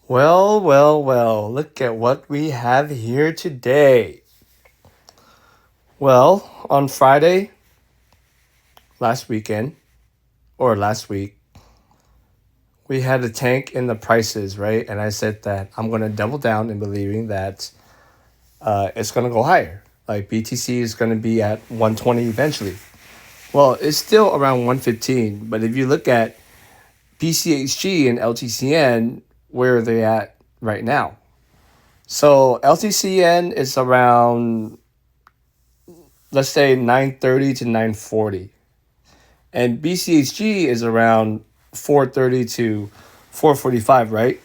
Well, well, well, look at what we have here today. Well, on Friday, last weekend, or last week, we had a tank in the prices, right? And I said that I'm going to double down in believing that it's going to go higher. Like BTC is going to be at 120 eventually. Well, it's still around 115, but if you look at Bchg and Ltcn, where are they at right now? So Ltcn is around, let's say, 930 to 940, and Bchg is around 430 to 445, right?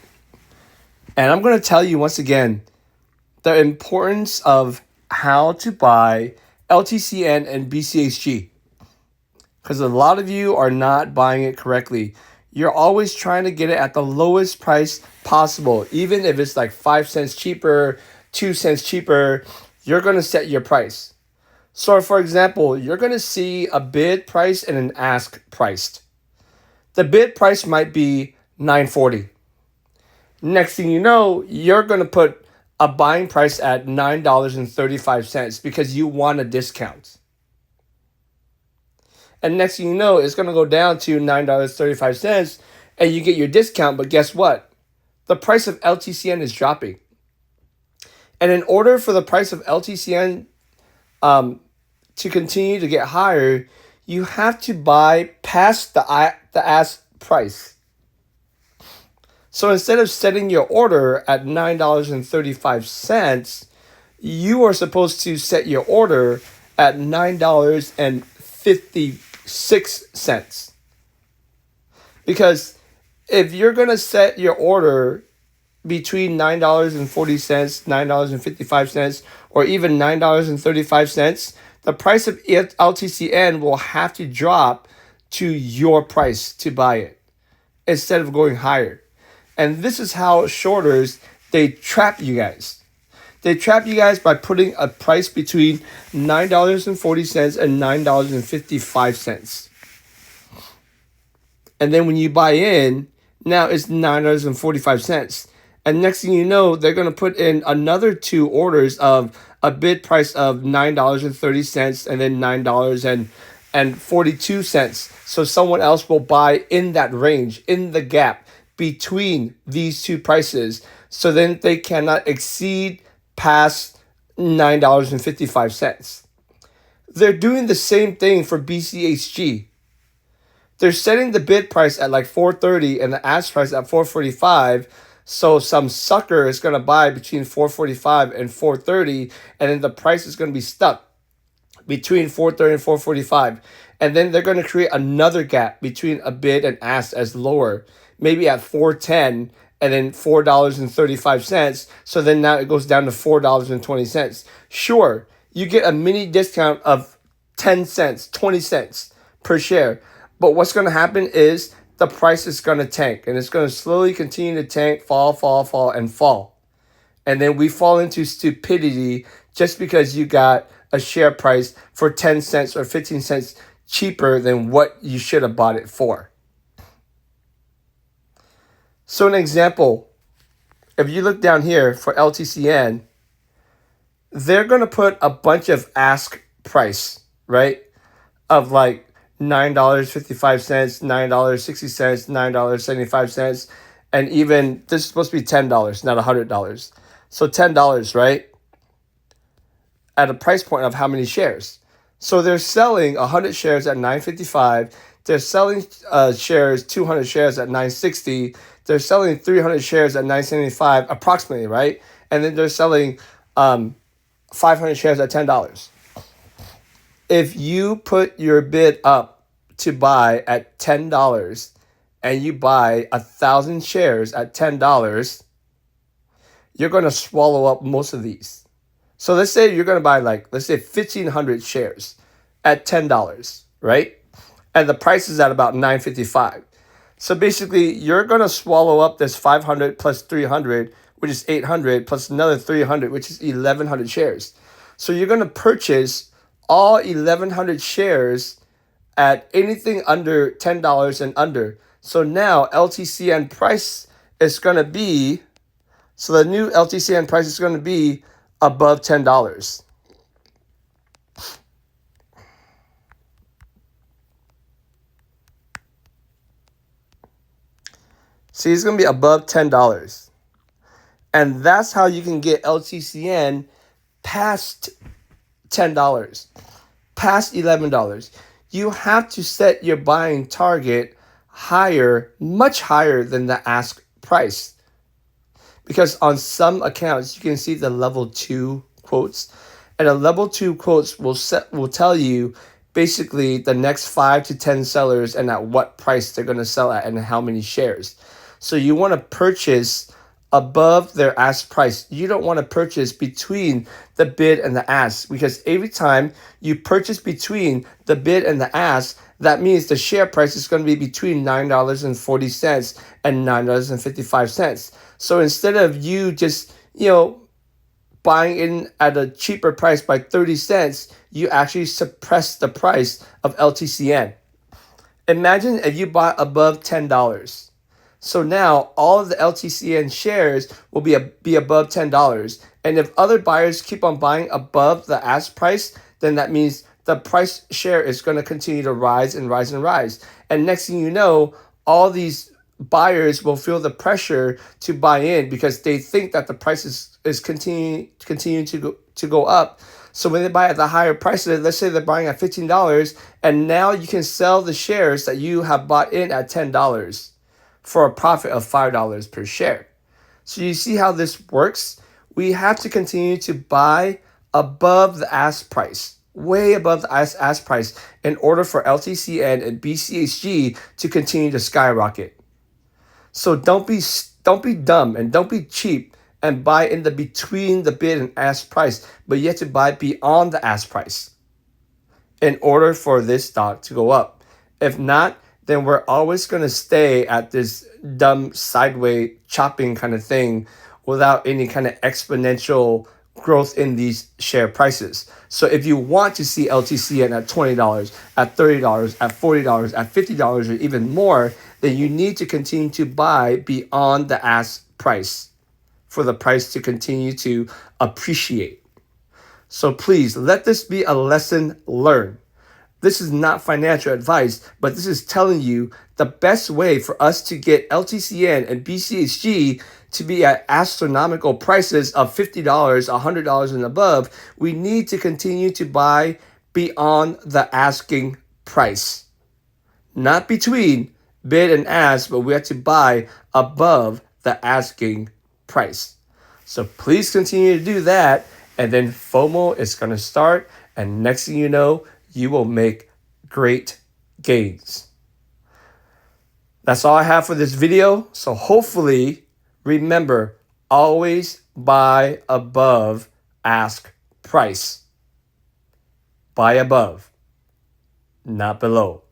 And I'm going to tell you once again the importance of how to buy Ltcn and Bchg, because a lot of you are not buying it correctly. You're always trying to get it at the lowest price possible. Even if it's like 5 cents cheaper, 2 cents cheaper, you're going to set your price. So for example, you're going to see a bid price and an ask priced. The bid price might be $9.40. Next thing you know, you're going to put a buying price at $9.35 because you want a discount. And next thing you know, it's going to go down to $9.35 and you get your discount. But guess what? The price of Ltcn is dropping. And in order for the price of Ltcn to continue to get higher, you have to buy past the ask price. So instead of setting your order at $9.35, you are supposed to set your order at $9.56. Because if you're going to set your order between $9.40, $9.55, or even $9.35, the price of Ltcn will have to drop to your price to buy it instead of going higher. And this is how shorters, they trap you guys. They trap you guys by putting a price between $9.40 and $9.55. And then when you buy in, now it's $9.45. And next thing you know, they're going to put in another 2 orders of a bid price of $9.30 and then $9.42. So someone else will buy in that range, in the gap between these 2 prices. So then they cannot exceed past $9.55. They're doing the same thing for Bchg. They're setting the bid price at like 430 and the ask price at 445. So some sucker is going to buy between 445 and 430, and then the price is going to be stuck between 430 and 445. And then they're going to create another gap between a bid and ask as lower, maybe at 410 and then $4.35. So then now it goes down to $4.20. Sure, you get a mini discount of 10 cents, 20 cents per share. But what's going to happen is the price is going to tank, and it's going to slowly continue to tank, fall, and fall. And then we fall into stupidity just because you got a share price for 10 cents or 15 cents cheaper than what you should have bought it for. So an example, if you look down here for Ltcn, they're going to put a bunch of ask price, right, of like $9.55, $9.60, $9.75, and even this is supposed to be $10, not $100. So $10, right? At a price point of how many shares? So they're selling 100 shares at $9.55. They're selling shares, 200 shares at $9.60. They're selling 300 shares at $9.75 approximately, right? And then they're selling 500 shares at $10. If you put your bid up to buy at $10 and you buy 1,000 shares at $10, you're going to swallow up most of these. So let's say you're going to buy let's say 1,500 shares at $10, right? And the price is at about $9.55. So basically, you're going to swallow up this 500 plus 300, which is 800, plus another 300, which is 1,100 shares. So you're going to purchase all 1,100 shares at anything under $10 and under. So now Ltcn price is going to be So the new LTCN price is going to be above $10. See, it's going to be above $10. And that's how you can get LTCN past $10, past $11. You have to set your buying target higher, much higher than the ask price. Because on some accounts, you can see the level 2 quotes. And a level 2 quotes will tell you basically the next 5 to 10 sellers and at what price they're going to sell at and how many shares. So you want to purchase above their ask price. You don't want to purchase between the bid and the ask, because every time you purchase between the bid and the ask, that means the share price is going to be between $9.40 and $9.55. So instead of you just, buying in at a cheaper price by 30 cents, you actually suppress the price of LTCN. Imagine if you bought above $10. So now all of the LTCN shares will be above $10. And if other buyers keep on buying above the ask price, then that means the price share is going to continue to rise and rise and rise. And next thing you know, all these buyers will feel the pressure to buy in because they think that the price is continuing to go up. So when they buy at the higher price, let's say they're buying at $15, and now you can sell the shares that you have bought in at $10 for a profit of $5 per share. So you see how this works? We have to continue to buy above the ask price, way above the ask price, in order for LTCN and Bchg to continue to skyrocket. So don't be dumb and don't be cheap and buy in the between the bid and ask price, but you have to buy beyond the ask price in order for this stock to go up. If not, then we're always going to stay at this dumb sideways chopping kind of thing without any kind of exponential growth in these share prices. So if you want to see LTCN at $20, at $30, at $40, at $50, or even more, then you need to continue to buy beyond the ask price for the price to continue to appreciate. So please let this be a lesson learned. This is not financial advice, but this is telling you the best way for us to get LTCN and Bchg to be at astronomical prices of $50, $100 and above. We need to continue to buy beyond the asking price. Not between bid and ask, but we have to buy above the asking price. So please continue to do that, and then FOMO is going to start, and next thing you know, you will make great gains. That's all I have for this video. So hopefully, remember, always buy above ask price. Buy above, not below.